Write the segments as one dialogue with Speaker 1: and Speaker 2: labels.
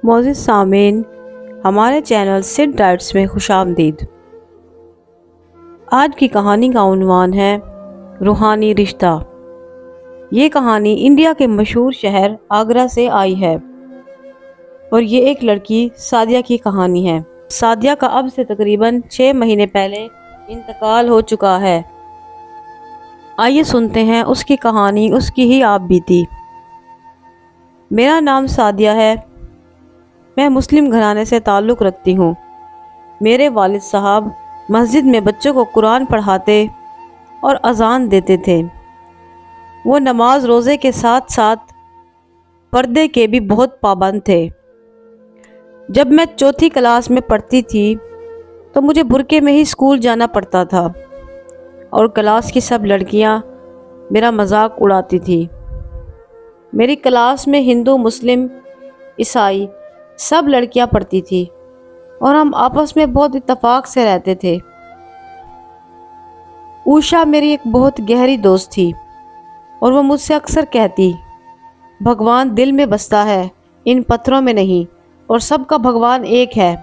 Speaker 1: معزز سامعین، ہمارے چینل سٹ ڈائٹس میں خوش آمدید۔ آج کی کہانی کا عنوان ہے روحانی رشتہ۔ یہ کہانی انڈیا کے مشہور شہر آگرہ سے آئی ہے اور یہ ایک لڑکی سعدیہ کی کہانی ہے۔ سعدیہ کا اب سے تقریباً 6 مہینے پہلے انتقال ہو چکا ہے۔ آئیے سنتے ہیں اس کی کہانی، اس کی ہی آپ بیتی۔ میرا نام سعدیہ ہے۔ میں مسلم گھرانے سے تعلق رکھتی ہوں۔ میرے والد صاحب مسجد میں بچوں کو قرآن پڑھاتے اور اذان دیتے تھے۔ وہ نماز روزے کے ساتھ ساتھ پردے کے بھی بہت پابند تھے۔ جب میں 4تھی کلاس میں پڑھتی تھی تو مجھے برقعے میں ہی اسکول جانا پڑتا تھا اور کلاس کی سب لڑکیاں میرا مذاق اڑاتی تھی۔ میری کلاس میں ہندو، مسلم، عیسائی سب لڑکیاں پڑھتی تھی اور ہم آپس میں بہت اتفاق سے رہتے تھے۔ اوشا میری ایک بہت گہری دوست تھی اور وہ مجھ سے اکثر کہتی، بھگوان دل میں بستا ہے، ان پتھروں میں نہیں، اور سب کا بھگوان ایک ہے۔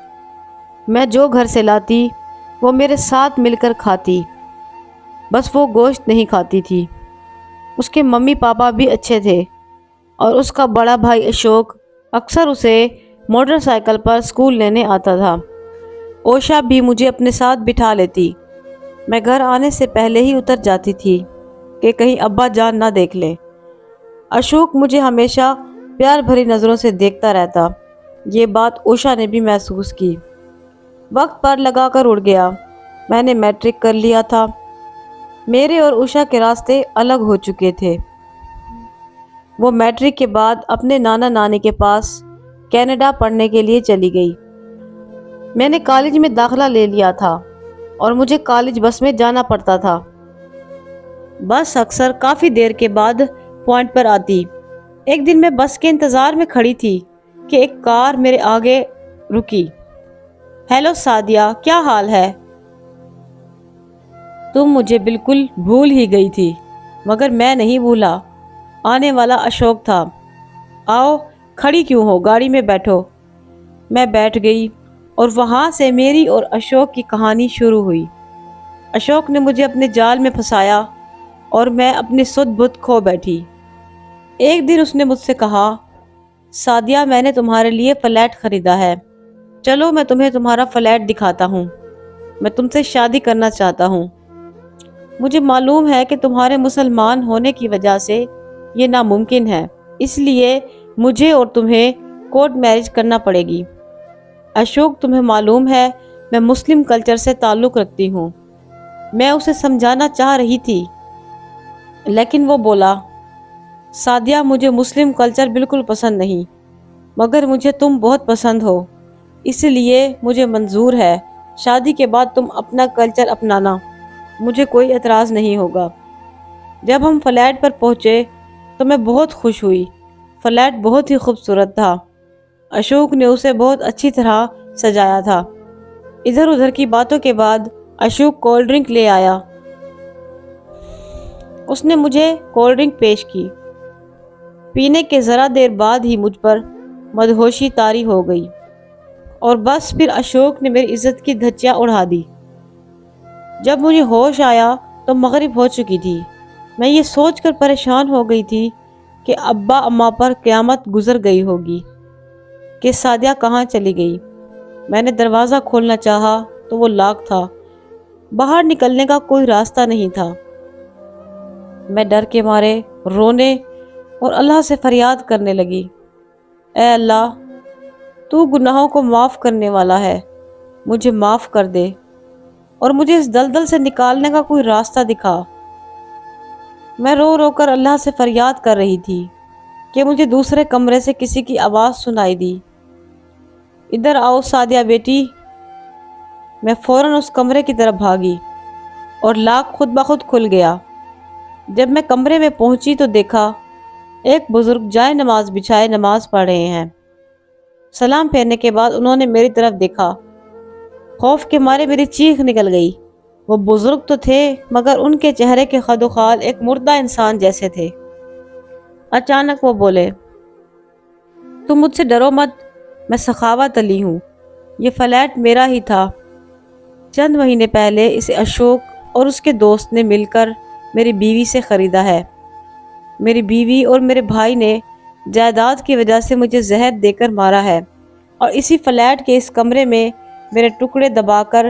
Speaker 1: میں جو گھر سے لاتی وہ میرے ساتھ مل کر کھاتی، بس وہ گوشت نہیں کھاتی تھی۔ اس کے ممی پاپا بھی اچھے تھے اور اس کا بڑا بھائی اشوک اکثر اسے موٹر سائیکل پر اسکول لینے آتا تھا۔ اوشا بھی مجھے اپنے ساتھ بٹھا لیتی۔ میں گھر آنے سے پہلے ہی اتر جاتی تھی کہ کہیں ابا جان نہ دیکھ لے۔ اشوک مجھے ہمیشہ پیار بھری نظروں سے دیکھتا رہتا۔ یہ بات اوشا نے بھی محسوس کی۔ وقت پر لگا کر اڑ گیا۔ میں نے میٹرک کر لیا تھا۔ میرے اور اوشا کے راستے الگ ہو چکے تھے۔ وہ میٹرک کے بعد اپنے نانا نانی کے پاس کینیڈا پڑھنے کے لیے چلی گئی۔ میں نے کالج میں داخلہ لے لیا تھا اور مجھے کالج بس میں جانا پڑتا تھا۔ بس اکثر کافی دیر کے بعد پوائنٹ پر آتی۔ ایک دن میں بس کے انتظار میں کھڑی تھی کہ ایک کار میرے آگے رکی۔ ہیلو سعدیہ، کیا حال ہے؟ تم مجھے بالکل بھول ہی گئی تھی، مگر میں نہیں بھولا۔ آنے والا اشوک تھا۔ آؤ، کھڑی کیوں ہو، گاڑی میں بیٹھو۔ میں بیٹھ گئی اور وہاں سے میری اور اشوک کی کہانی شروع ہوئی۔ اشوک نے مجھے اپنے جال میں پھنسایا اور میں اپنی سدھ بت کھو بیٹھی۔ ایک دن اس نے مجھ سے کہا، سعدیہ، میں نے تمہارے لیے فلیٹ خریدا ہے، چلو میں تمہیں تمہارا فلیٹ دکھاتا ہوں، میں تم سے شادی کرنا چاہتا ہوں۔ مجھے معلوم ہے کہ تمہارے مسلمان ہونے کی وجہ سے یہ ناممکن ہے، اس لیے مجھے اور تمہیں کورٹ میرج کرنا پڑے گی۔ اشوک، تمہیں معلوم ہے میں مسلم کلچر سے تعلق رکھتی ہوں۔ میں اسے سمجھانا چاہ رہی تھی لیکن وہ بولا، سعدیہ، مجھے مسلم کلچر بالکل پسند نہیں، مگر مجھے تم بہت پسند ہو، اس لیے مجھے منظور ہے شادی کے بعد تم اپنا کلچر اپنانا، مجھے کوئی اعتراض نہیں ہوگا۔ جب ہم فلیٹ پر پہنچے تو میں بہت خوش ہوئی۔ فلیٹ بہت ہی خوبصورت تھا۔ اشوک نے اسے بہت اچھی طرح سجایا تھا۔ ادھر ادھر کی باتوں کے بعد اشوک کولڈ ڈرنک لے آیا۔ اس نے مجھے کولڈ ڈرنک پیش کی۔ پینے کے ذرا دیر بعد ہی مجھ پر مدہوشی طاری ہو گئی اور بس پھر اشوک نے میری عزت کی دھجیاں اڑا دی۔ جب مجھے ہوش آیا تو مغرب ہو چکی تھی۔ میں یہ سوچ کر پریشان ہو گئی تھی کہ ابا اماں پر قیامت گزر گئی ہوگی کہ سعدیہ کہاں چلی گئی۔ میں نے دروازہ کھولنا چاہا تو وہ لاک تھا۔ باہر نکلنے کا کوئی راستہ نہیں تھا۔ میں ڈر کے مارے رونے اور اللہ سے فریاد کرنے لگی، اے اللہ، تو گناہوں کو معاف کرنے والا ہے، مجھے معاف کر دے اور مجھے اس دلدل سے نکالنے کا کوئی راستہ دکھا۔ میں رو رو کر اللہ سے فریاد کر رہی تھی کہ مجھے دوسرے کمرے سے کسی کی آواز سنائی دی، ادھر آؤ سعدیہ بیٹی۔ میں فوراً اس کمرے کی طرف بھاگی اور لاک خود بخود کھل گیا۔ جب میں کمرے میں پہنچی تو دیکھا ایک بزرگ جائے نماز بچھائے نماز پڑھ رہے ہیں۔ سلام پھیرنے کے بعد انہوں نے میری طرف دیکھا۔ خوف کے مارے میری چیخ نکل گئی۔ وہ بزرگ تو تھے مگر ان کے چہرے کے خد و خال ایک مردہ انسان جیسے تھے۔ اچانک وہ بولے، تم مجھ سے ڈرو مت، میں سخاوت علی ہوں۔ یہ فلیٹ میرا ہی تھا۔ چند مہینے پہلے اسے اشوک اور اس کے دوست نے مل کر میری بیوی سے خریدا ہے۔ میری بیوی اور میرے بھائی نے جائیداد کی وجہ سے مجھے زہر دے کر مارا ہے، اور اسی فلیٹ کے اس کمرے میں میرے ٹکڑے دبا کر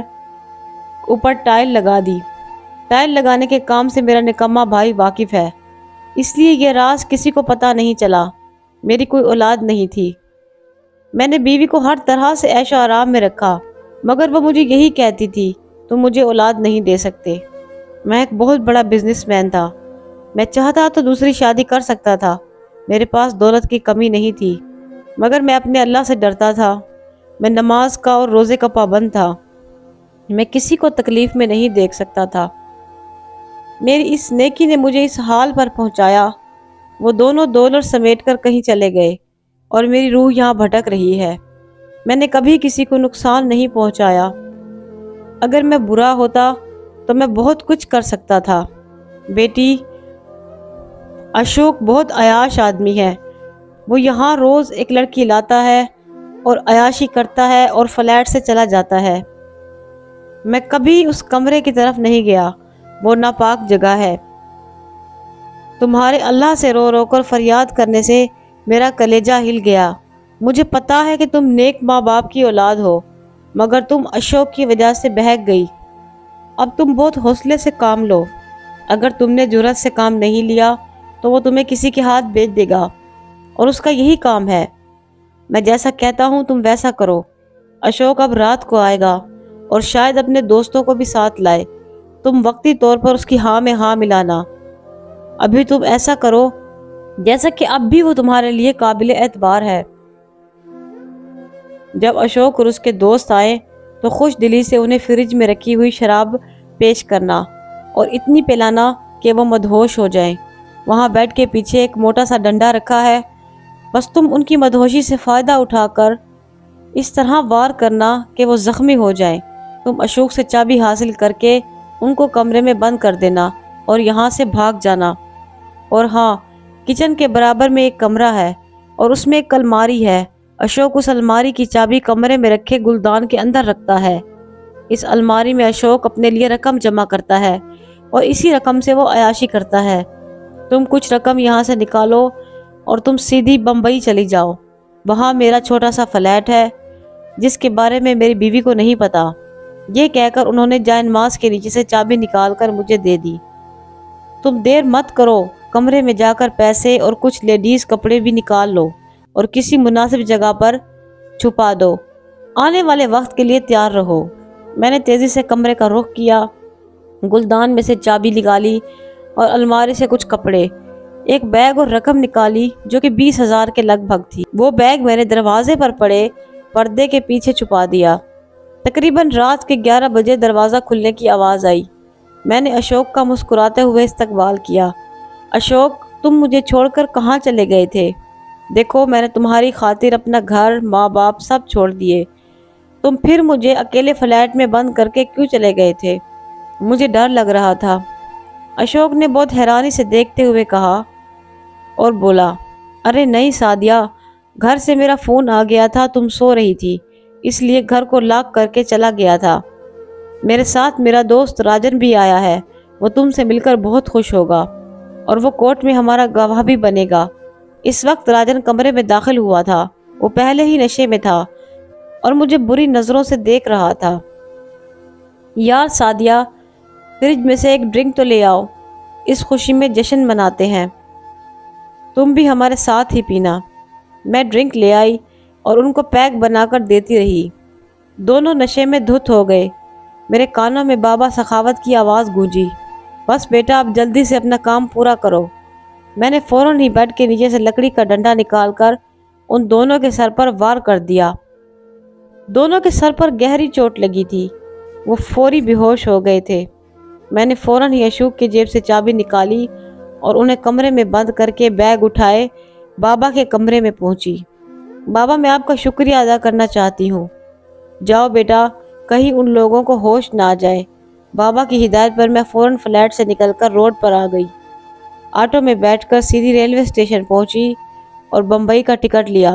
Speaker 1: اوپر ٹائل لگا دی۔ ٹائل لگانے کے کام سے میرا نکما بھائی واقف ہے، اس لیے یہ راز کسی کو پتہ نہیں چلا۔ میری کوئی اولاد نہیں تھی۔ میں نے بیوی کو ہر طرح سے عیش و آرام میں رکھا، مگر وہ مجھے یہی کہتی تھی تم مجھے اولاد نہیں دے سکتے۔ میں ایک بہت بڑا بزنس مین تھا، میں چاہتا تو دوسری شادی کر سکتا تھا، میرے پاس دولت کی کمی نہیں تھی، مگر میں اپنے اللہ سے ڈرتا تھا۔ میں نماز کا اور روزے کا پابند تھا، میں کسی کو تکلیف میں نہیں دیکھ سکتا تھا۔ میری اس نیکی نے مجھے اس حال پر پہنچایا۔ وہ دونوں ڈالر سمیٹ کر کہیں چلے گئے اور میری روح یہاں بھٹک رہی ہے۔ میں نے کبھی کسی کو نقصان نہیں پہنچایا۔ اگر میں برا ہوتا تو میں بہت کچھ کر سکتا تھا۔ بیٹی، اشوک بہت عیاش آدمی ہے۔ وہ یہاں روز ایک لڑکی لاتا ہے اور عیاشی کرتا ہے اور فلیٹ سے چلا جاتا ہے۔ میں کبھی اس کمرے کی طرف نہیں گیا، وہ ناپاک جگہ ہے۔ تمہارے اللہ سے رو رو کر فریاد کرنے سے میرا کلیجہ ہل گیا۔ مجھے پتا ہے کہ تم نیک ماں باپ کی اولاد ہو، مگر تم اشوک کی وجہ سے بہک گئی۔ اب تم بہت حوصلے سے کام لو۔ اگر تم نے جرأت سے کام نہیں لیا تو وہ تمہیں کسی کے ہاتھ بیچ دے گا، اور اس کا یہی کام ہے۔ میں جیسا کہتا ہوں تم ویسا کرو۔ اشوک اب رات کو آئے گا اور شاید اپنے دوستوں کو بھی ساتھ لائے۔ تم وقتی طور پر اس کی ہاں میں ہاں ملانا۔ ابھی تم ایسا کرو جیسا کہ اب بھی وہ تمہارے لیے قابل اعتبار ہے۔ جب اشوک اور اس کے دوست آئیں تو خوش دلی سے انہیں فریج میں رکھی ہوئی شراب پیش کرنا اور اتنی پلانا کہ وہ مدہوش ہو جائیں۔ وہاں بیڈ کے پیچھے ایک موٹا سا ڈنڈا رکھا ہے، بس تم ان کی مدہوشی سے فائدہ اٹھا کر اس طرح وار کرنا کہ وہ زخمی ہو جائیں۔ تم اشوک سے چابی حاصل کر کے ان کو کمرے میں بند کر دینا اور یہاں سے بھاگ جانا۔ اور ہاں، کچن کے برابر میں ایک کمرہ ہے اور اس میں ایک الماری ہے۔ اشوک اس الماری کی چابی کمرے میں رکھے گلدان کے اندر رکھتا ہے۔ اس الماری میں اشوک اپنے لیے رقم جمع کرتا ہے اور اسی رقم سے وہ عیاشی کرتا ہے۔ تم کچھ رقم یہاں سے نکالو اور تم سیدھی بمبئی چلی جاؤ۔ وہاں میرا چھوٹا سا فلیٹ ہے جس کے بارے میں میری بیوی کو نہیں پتا۔ یہ کہہ کر انہوں نے جائے نماز کے نیچے سے چابی نکال کر مجھے دے دی۔ تم دیر مت کرو، کمرے میں جا کر پیسے اور کچھ لیڈیز کپڑے بھی نکال لو اور کسی مناسب جگہ پر چھپا دو۔ آنے والے وقت کے لیے تیار رہو۔ میں نے تیزی سے کمرے کا رخ کیا، گلدان میں سے چابی نکالی اور الماری سے کچھ کپڑے، ایک بیگ اور رقم نکالی جو کہ 20,000 کے لگ بھگ تھی۔ وہ بیگ میں نے دروازے پر پڑے پردے کے پیچھے چھپا دیا۔ تقریباً رات کے 11 بجے دروازہ کھلنے کی آواز آئی۔ میں نے اشوک کا مسکراتے ہوئے استقبال کیا۔ اشوک، تم مجھے چھوڑ کر کہاں چلے گئے تھے؟ دیکھو، میں نے تمہاری خاطر اپنا گھر، ماں باپ سب چھوڑ دیے۔ تم پھر مجھے اکیلے فلیٹ میں بند کر کے کیوں چلے گئے تھے؟ مجھے ڈر لگ رہا تھا، اشوک نے بہت حیرانی سے دیکھتے ہوئے کہا اور بولا، ارے نہیں سعدیہ، گھر سے میرا فون آ گیا تھا، تم سو رہی تھی، اس لیے گھر کو لاک کر کے چلا گیا تھا۔ میرے ساتھ میرا دوست راجن بھی آیا ہے، وہ تم سے مل کر بہت خوش ہوگا اور وہ کورٹ میں ہمارا گواہ بھی بنے گا۔ اس وقت راجن کمرے میں داخل ہوا تھا، وہ پہلے ہی نشے میں تھا اور مجھے بری نظروں سے دیکھ رہا تھا۔ یار سعدیہ، فریج میں سے ایک ڈرنک تو لے آؤ، اس خوشی میں جشن مناتے ہیں، تم بھی ہمارے ساتھ ہی پینا۔ میں ڈرنک لے آئی اور ان کو پیک بنا کر دیتی رہی۔ دونوں نشے میں دھت ہو گئے۔ میرے کانوں میں بابا سخاوت کی آواز گونجی، بس بیٹا اب جلدی سے اپنا کام پورا کرو۔ میں نے فوراً ہی بیڈ کے نیچے سے لکڑی کا ڈنڈا نکال کر ان دونوں کے سر پر وار کر دیا۔ دونوں کے سر پر گہری چوٹ لگی تھی، وہ فوری بے ہوش ہو گئے تھے۔ میں نے فوراً ہی اشوک کی جیب سے چابی نکالی اور انہیں کمرے میں بند کر کے بیگ اٹھائے بابا کے کمرے میں پہنچی۔ بابا، میں آپ کا شکریہ ادا کرنا چاہتی ہوں۔ جاؤ بیٹا، کہیں ان لوگوں کو ہوش نہ آ جائے۔ بابا کی ہدایت پر میں فوراً فلیٹ سے نکل کر روڈ پر آ گئی۔ آٹو میں بیٹھ کر سیدھی ریلوے اسٹیشن پہنچی اور بمبئی کا ٹکٹ لیا۔